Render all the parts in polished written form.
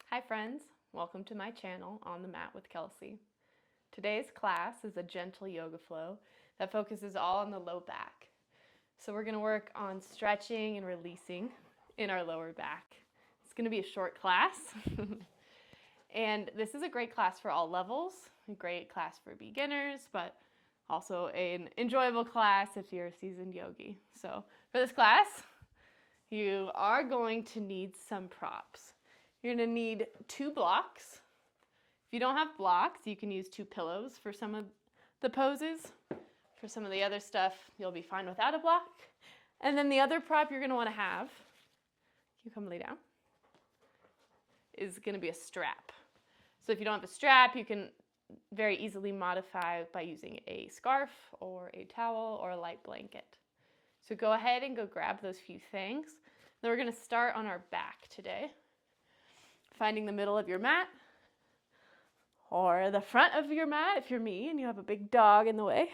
Hi friends, welcome to my channel On the Mat with Kelsey. Today's class is a gentle yoga flow that focuses all on the low back. So we're going to work on stretching and releasing in our lower back. It's going to be a short class and this is a great class for all levels, a great class for beginners, but also an enjoyable class if you're a seasoned yogi. So for this class, you are going to need some props. You're going to need 2 blocks. If you don't have blocks, you can use 2 pillows for some of the poses. For some of the other stuff, you'll be fine without a block. And then the other prop you're going to want to have, you come lay down, is going to be a strap. So if you don't have a strap, you can very easily modify by using a scarf or a towel or a light blanket. So go ahead and go grab those few things. Then we're going to start on our back today. Finding the middle of your mat or the front of your mat if you're me and you have a big dog in the way.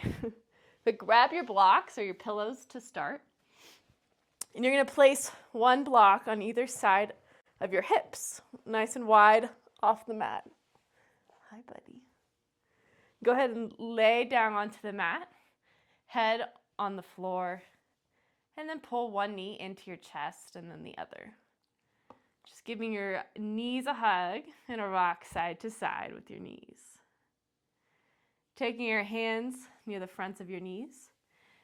But grab your blocks or your pillows to start. And you're going to place 1 block on either side of your hips, nice and wide off the mat. Hi, buddy. Go ahead and lay down onto the mat, head on the floor, and then pull 1 knee into your chest and then the other. Just giving your knees a hug and a rock side to side with your knees. Taking your hands near the fronts of your knees.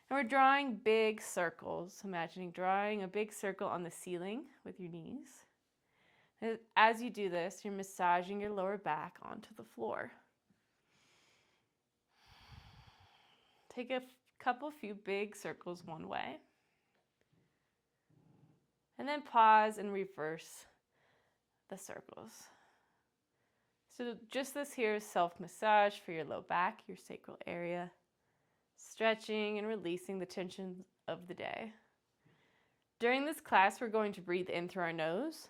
And we're drawing big circles. Imagining drawing a big circle on the ceiling with your knees. As you do this, you're massaging your lower back onto the floor. Take a few big circles one way. And then pause and reverse the circles. So just this here is self-massage for your low back, your sacral area, stretching and releasing the tension of the day. During this class, we're going to breathe in through our nose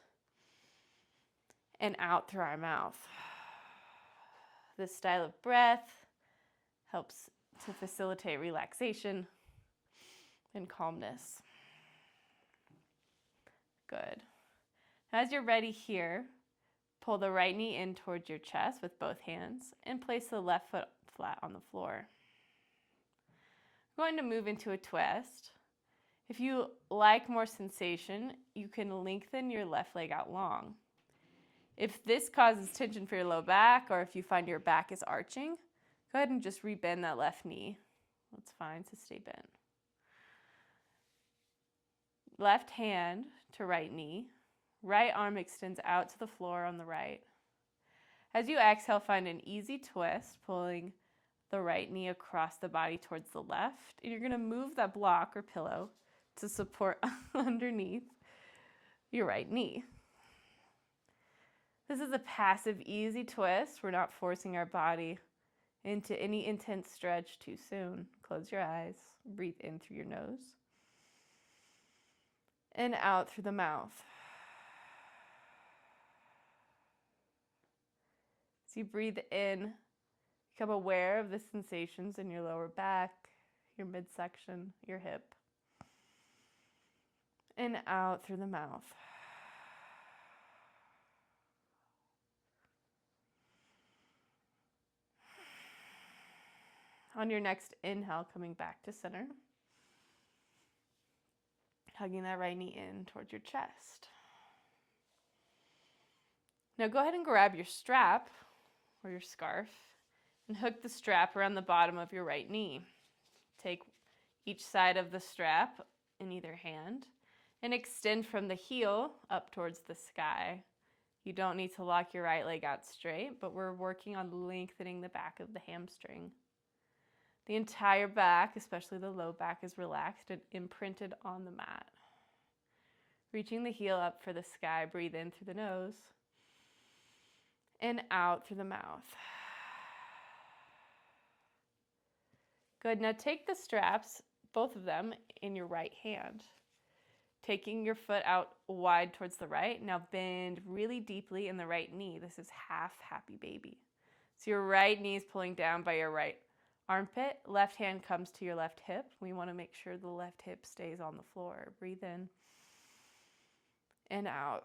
and out through our mouth. This style of breath helps to facilitate relaxation and calmness. Good. As you're ready here, pull the right knee in towards your chest with both hands and place the left foot flat on the floor. We're going to move into a twist. If you like more sensation, you can lengthen your left leg out long. If this causes tension for your low back or if you find your back is arching, go ahead and just rebend that left knee. That's fine to stay bent. Left hand to right knee. Right arm extends out to the floor on the right. As you exhale, find an easy twist, pulling the right knee across the body towards the left. And you're going to move that block or pillow to support underneath your right knee. This is a passive, easy twist. We're not forcing our body into any intense stretch too soon. Close your eyes. Breathe in through your nose and out through the mouth. As you breathe in, become aware of the sensations in your lower back, your midsection, your hip, and out through the mouth. On your next inhale, coming back to center, hugging that right knee in towards your chest. Now go ahead and grab your strap or your scarf and hook the strap around the bottom of your right knee. Take each side of the strap in either hand and extend from the heel up towards the sky. You don't need to lock your right leg out straight, but we're working on lengthening the back of the hamstring. The entire back, especially the low back, is relaxed and imprinted on the mat. Reaching the heel up for the sky, breathe in through the nose and out through the mouth. Good. Now take the straps, both of them, in your right hand. Taking your foot out wide towards the right. Now bend really deeply in the right knee. This is half happy baby. So your right knee is pulling down by your right armpit. Left hand comes to your left hip. We want to make sure the left hip stays on the floor. Breathe in and out.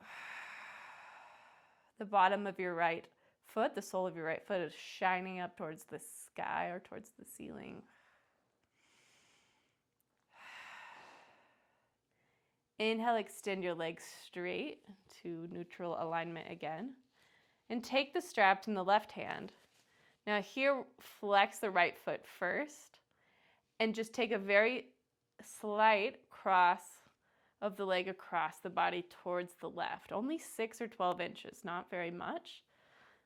The bottom of your right foot, the sole of your right foot, is shining up towards the sky or towards the ceiling. Inhale, extend your legs straight to neutral alignment again. And take the straps in the left hand. Now here, flex the right foot first and just take a very slight cross of the leg across the body towards the left. Only 6 or 12 inches, not very much.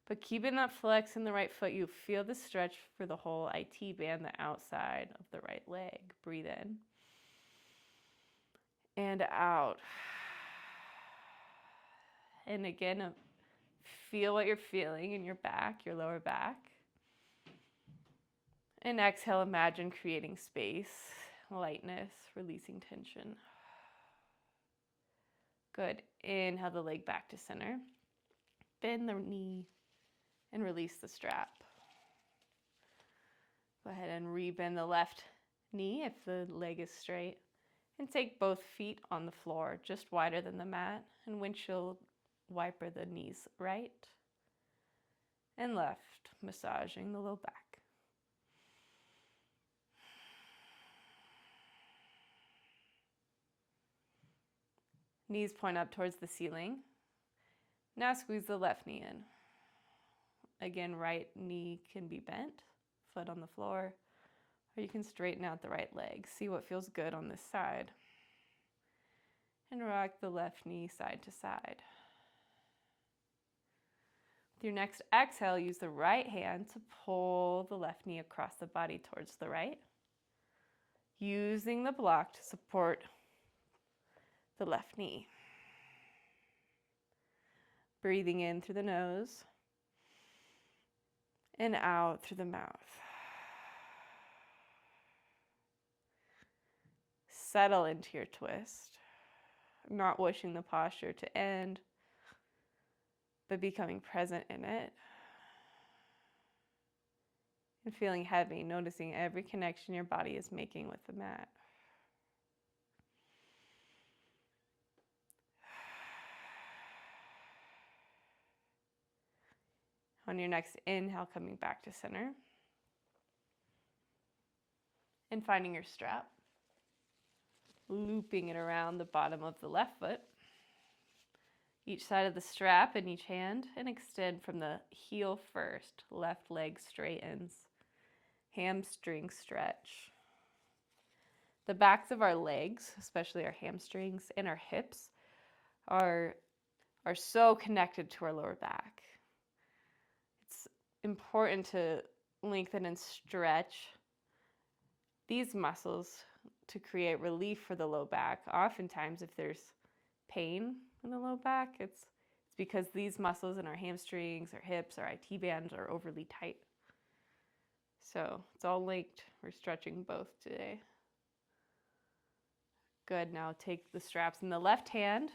But keeping that flex in the right foot, you feel the stretch for the whole IT band, the outside of the right leg. Breathe in. And out. And again, feel what you're feeling in your back, your lower back. And exhale, imagine creating space, lightness, releasing tension. Good. Inhale the leg back to center. Bend the knee and release the strap. Go ahead and rebend the left knee if the leg is straight. And take both feet on the floor, just wider than the mat, and windshield wiper the knees right and left, massaging the low back. Knees point up towards the ceiling. Now squeeze the left knee in. Again, right knee can be bent, foot on the floor, or you can straighten out the right leg. See what feels good on this side. And rock the left knee side to side. With your next exhale, use the right hand to pull the left knee across the body towards the right, using the block to support the left knee. Breathing in through the nose and out through the mouth. Settle into your twist, not wishing the posture to end, but becoming present in it. And feeling heavy, noticing every connection your body is making with the mat. On your next inhale, coming back to center. And finding your strap. Looping it around the bottom of the left foot. Each side of the strap in each hand, and extend from the heel first. Left leg straightens. Hamstring stretch. The backs of our legs, especially our hamstrings and our hips, are so connected to our lower back. It's important to lengthen and stretch these muscles to create relief for the low back. Oftentimes, if there's pain in the low back, it's because these muscles in our hamstrings, our hips, our IT bands are overly tight. So it's all linked. We're stretching both today. Good. Now take the straps in the left hand.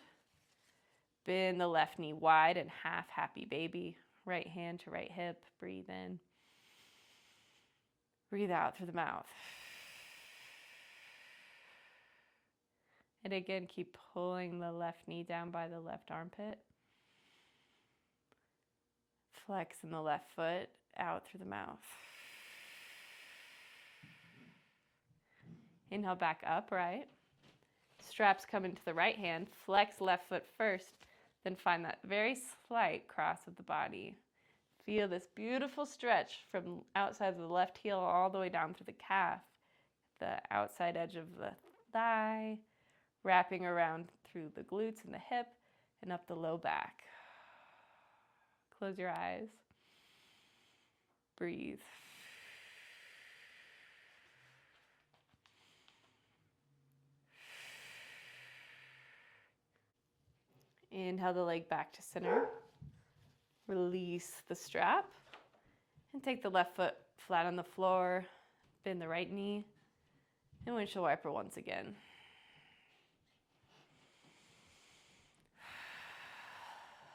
Bend the left knee wide and half happy baby. Right hand to right hip. Breathe in. Breathe out through the mouth. And again, keep pulling the left knee down by the left armpit. Flex in the left foot out through the mouth. Inhale back upright. Straps come into the right hand. Flex left foot first. Then find that very slight cross of the body. Feel this beautiful stretch from outside of the left heel all the way down through the calf. The outside edge of the thigh. Wrapping around through the glutes and the hip and up the low back. Close your eyes. Breathe. Inhale the leg back to center. Release the strap and take the left foot flat on the floor. Bend the right knee and windshield wiper once again.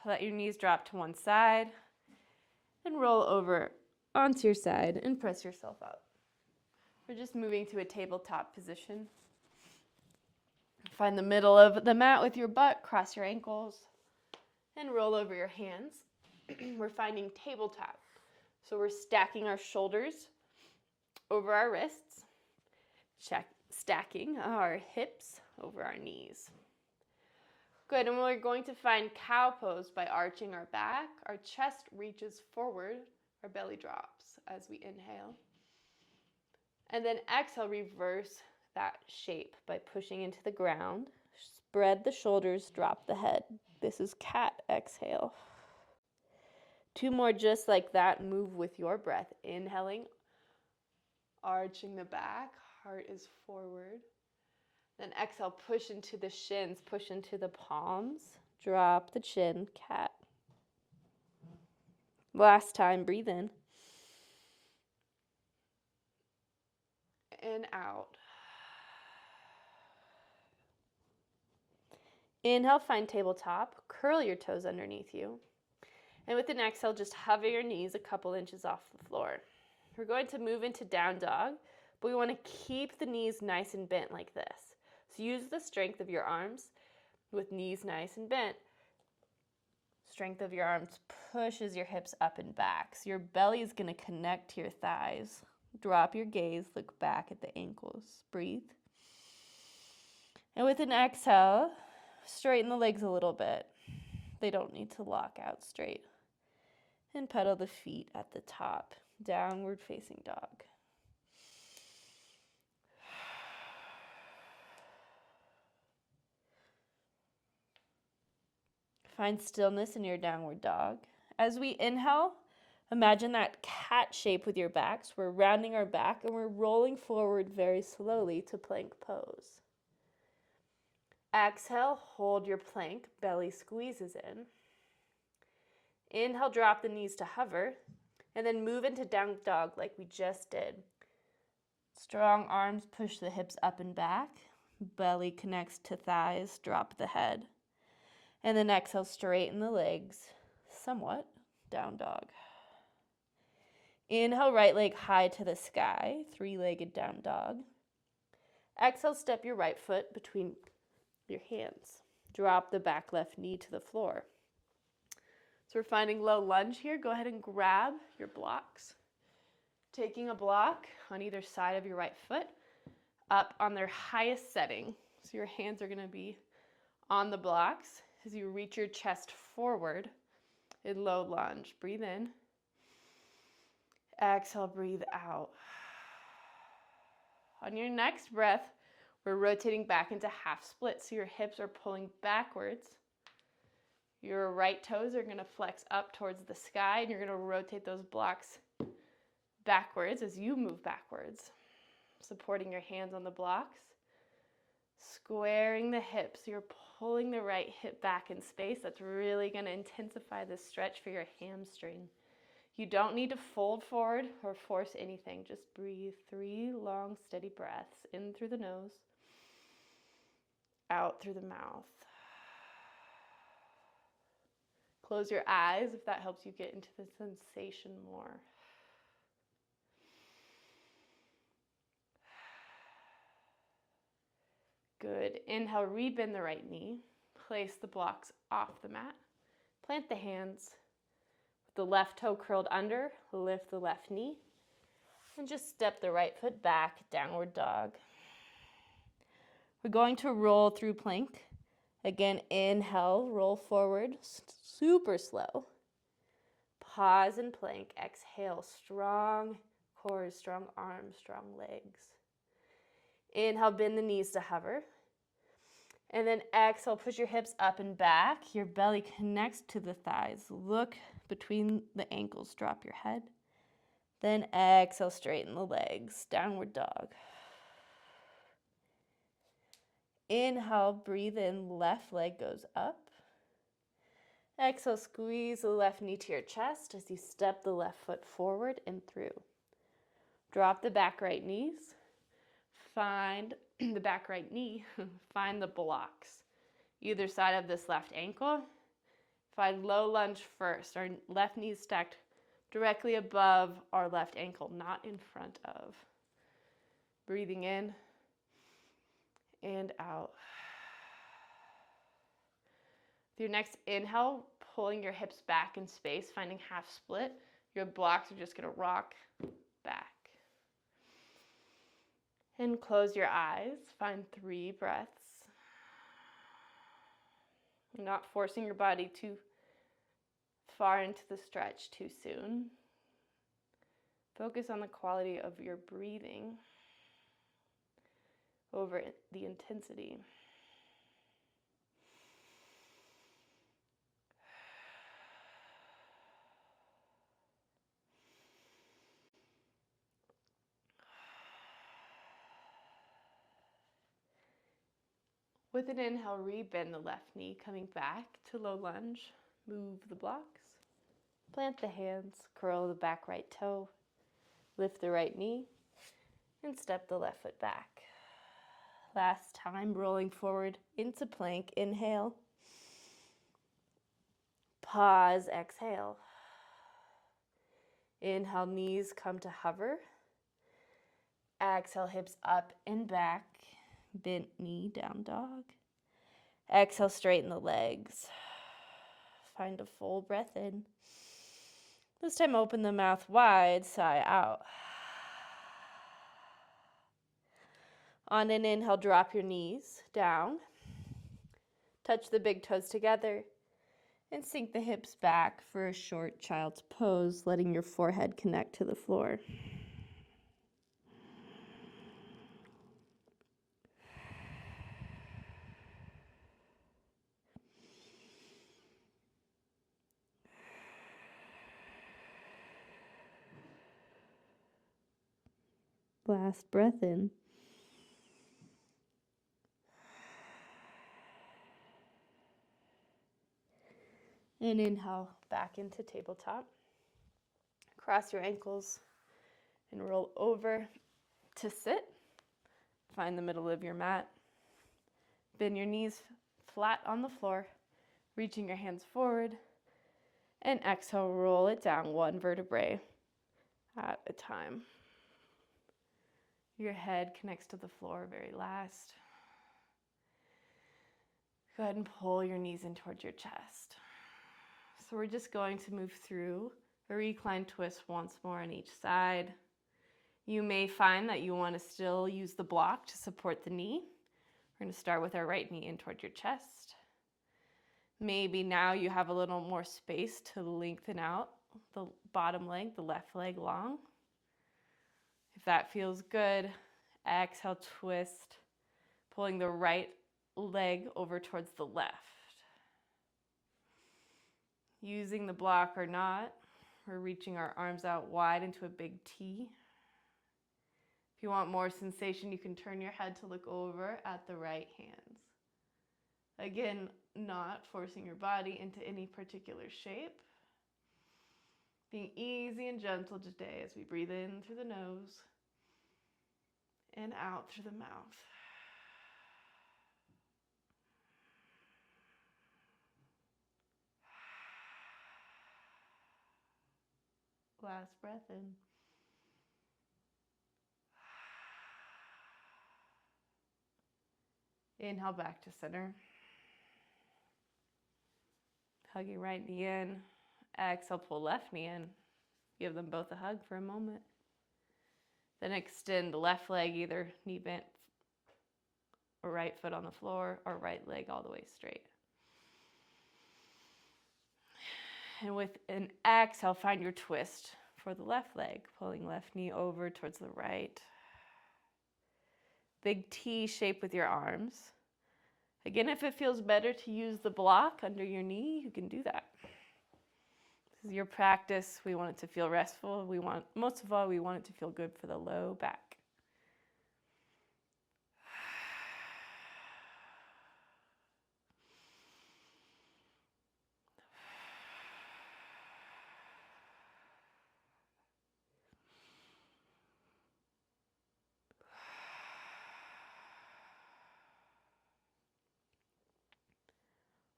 Let your knees drop to one side and roll over onto your side and press yourself up. We're just moving to a tabletop position. Find the middle of the mat with your butt, cross your ankles, And roll over your hands. We're finding tabletop. So we're stacking our shoulders over our wrists, stacking our hips over our knees. Good, and we're going to find cow pose by arching our back. Our chest reaches forward, our belly drops as we inhale. And then exhale, reverse that shape by pushing into the ground. Spread the shoulders, drop the head. This is cat exhale. 2 more just like that. Move with your breath. Inhaling, arching the back, heart is forward. Then exhale, push into the shins, push into the palms. Drop the chin, cat. Last time, breathe in. And out. Inhale, find tabletop. Curl your toes underneath you. And with an exhale, just hover your knees a couple inches off the floor. We're going to move into down dog, but we want to keep the knees nice and bent like this. So use the strength of your arms with knees nice and bent. Strength of your arms pushes your hips up and back. So your belly is going to connect to your thighs. Drop your gaze, look back at the ankles. Breathe. And with an exhale, straighten the legs a little bit. They don't need to lock out straight. And pedal the feet at the top. Downward facing dog. Find stillness in your downward dog. As we inhale, imagine that cat shape with your back. So we're rounding our back and we're rolling forward very slowly to plank pose. Exhale, hold your plank, belly squeezes in. Inhale, drop the knees to hover, and then move into down dog like we just did. Strong arms push the hips up and back. Belly connects to thighs, drop the head. And then exhale, straighten the legs somewhat, down dog. Inhale, right leg high to the sky, 3-legged down dog. Exhale, step your right foot between your hands. Drop the back left knee to the floor. So we're finding low lunge here. Go ahead and grab your blocks. Taking a block on either side of your right foot up on their highest setting. So your hands are going to be on the blocks as you reach your chest forward in low lunge. Breathe in. Exhale, breathe out. On your next breath, we're rotating back into half split, so your hips are pulling backwards. Your right toes are going to flex up towards the sky, and you're going to rotate those blocks backwards as you move backwards, supporting your hands on the blocks. Squaring the hips, you're pulling the right hip back in space. That's really going to intensify the stretch for your hamstring. You don't need to fold forward or force anything. Just breathe 3 long, steady breaths in through the nose, out through the mouth. Close your eyes if that helps you get into the sensation more. Good. Inhale, rebend the right knee. Place the blocks off the mat. Plant the hands. With the left toe curled under, lift the left knee. And just step the right foot back, downward dog. We're going to roll through plank. Again, inhale, roll forward, super slow. Pause and plank. Exhale, strong core, strong arms, strong legs. Inhale, bend the knees to hover. And then exhale, push your hips up and back. Your belly connects to the thighs. Look between the ankles, drop your head. Then exhale, straighten the legs, downward dog. Inhale, breathe in, left leg goes up. Exhale, squeeze the left knee to your chest as you step the left foot forward and through. Drop the back right knees. Find the back right knee. Find the blocks. Either side of this left ankle. Find low lunge first. Our left knee is stacked directly above our left ankle, not in front of. Breathing in and out. With your next inhale, pulling your hips back in space, finding half split. Your blocks are just going to rock back. And close your eyes. Find 3 breaths. You're not forcing your body too far into the stretch too soon. Focus on the quality of your breathing over the intensity. With an inhale, rebend the left knee, coming back to low lunge. Move the blocks. Plant the hands, curl the back right toe, lift the right knee, and step the left foot back. Last time, rolling forward into plank. Inhale. Pause, exhale. Inhale, knees come to hover. Exhale, hips up and back. Bent knee, down dog. Exhale, straighten the legs. Find a full breath in. This time, open the mouth wide, sigh out. On an inhale, drop your knees down. Touch the big toes together and sink the hips back for a short child's pose, letting your forehead connect to the floor. Last breath in. And inhale back into tabletop. Cross your ankles and roll over to sit. Find the middle of your mat. Bend your knees flat on the floor, reaching your hands forward. And exhale, roll it down 1 vertebrae at a time. Your head connects to the floor very last. Go ahead and pull your knees in towards your chest. So we're just going to move through a recline twist once more on each side. You may find that you want to still use the block to support the knee. We're going to start with our right knee in towards your chest. Maybe now you have a little more space to lengthen out the bottom leg, the left leg long. If that feels good, exhale, twist, pulling the right leg over towards the left. Using the block or not, we're reaching our arms out wide into a big T. If you want more sensation, you can turn your head to look over at the right hands. Again, not forcing your body into any particular shape. Being easy and gentle today as we breathe in through the nose and out through the mouth. Last breath in. Inhale back to center. Hug your right knee in. Exhale, pull left knee in. Give them both a hug for a moment. Then extend the left leg, either knee bent or right foot on the floor, or right leg all the way straight. And with an exhale, find your twist for the left leg, pulling left knee over towards the right. Big T shape with your arms. Again, if it feels better to use the block under your knee, you can do that. This is your practice. We want it to feel restful. Most of all, we want it to feel good for the low back.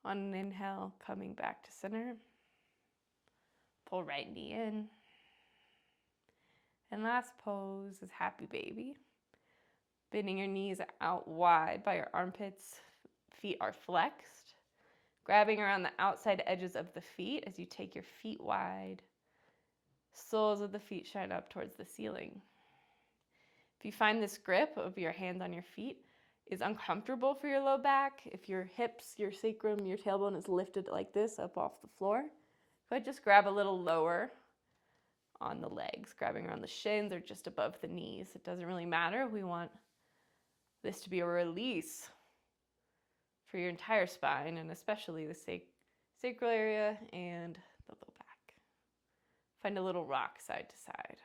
On an inhale, coming back to center. Pull right knee in. And last pose is happy baby. Bending your knees out wide by your armpits. Feet are flexed. Grabbing around the outside edges of the feet as you take your feet wide. Soles of the feet shine up towards the ceiling. If you find this grip of your hands on your feet is uncomfortable for your low back, if your hips, your sacrum, your tailbone is lifted like this up off the floor, go ahead, just grab a little lower on the legs, grabbing around the shins or just above the knees. It doesn't really matter. We want this to be a release for your entire spine, and especially the sacral area and the low back. Find a little rock side to side.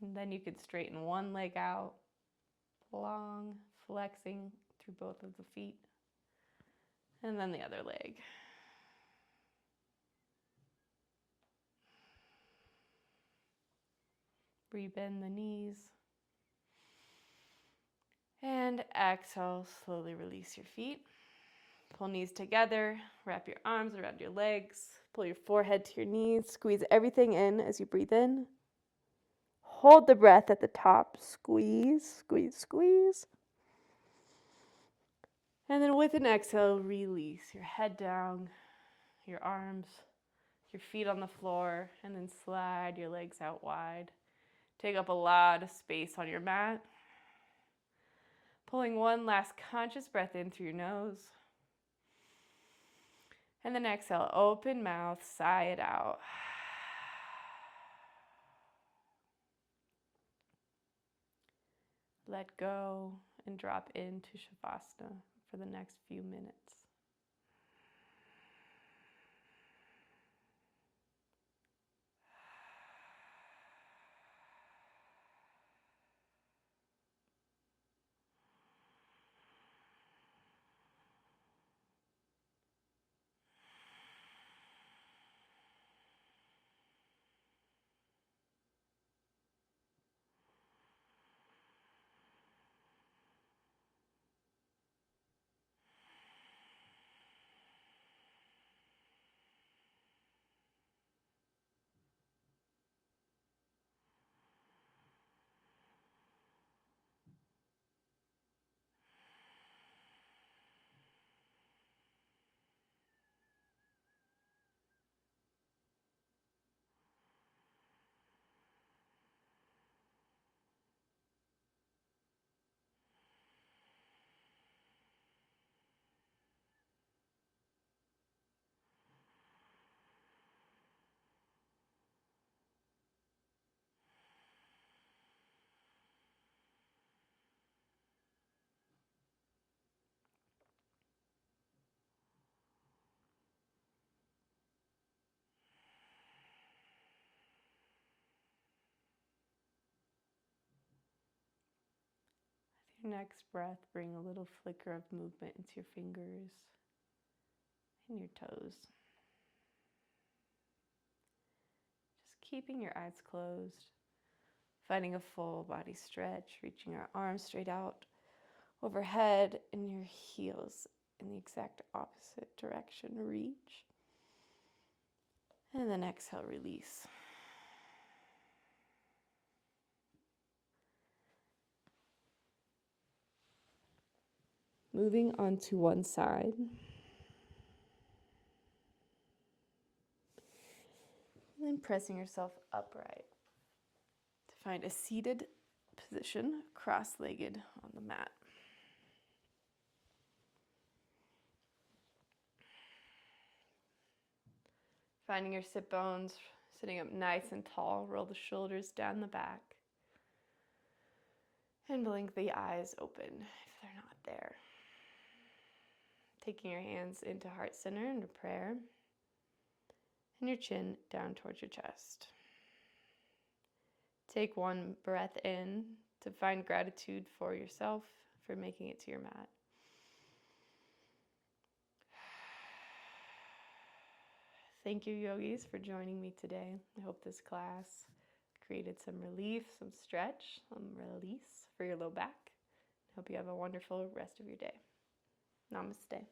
And then you can straighten one leg out, long, flexing through both of the feet, and then the other leg. Rebend the knees. And exhale, slowly release your feet. Pull knees together, wrap your arms around your legs, pull your forehead to your knees, squeeze everything in as you breathe in. Hold the breath at the top, squeeze, squeeze, squeeze. And then with an exhale, release your head down, your arms, your feet on the floor, and then slide your legs out wide. Take up a lot of space on your mat. Pulling one last conscious breath in through your nose. And then exhale, open mouth, sigh it out. Let go and drop into Shavasana for the next few minutes. With your next breath, bring a little flicker of movement into your fingers and your toes. Just keeping your eyes closed, finding a full body stretch, reaching your arms straight out overhead and your heels in the exact opposite direction. Reach. And then exhale, release. Moving on to one side. And then pressing yourself upright to find a seated position, cross-legged on the mat. Finding your sit bones, sitting up nice and tall, roll the shoulders down the back. And blink the eyes open if they're not there. Taking your hands into heart center into prayer. And your chin down towards your chest. Take one breath in to find gratitude for yourself for making it to your mat. Thank you, yogis, for joining me today. I hope this class created some relief, some stretch, some release for your low back. I hope you have a wonderful rest of your day. Namaste.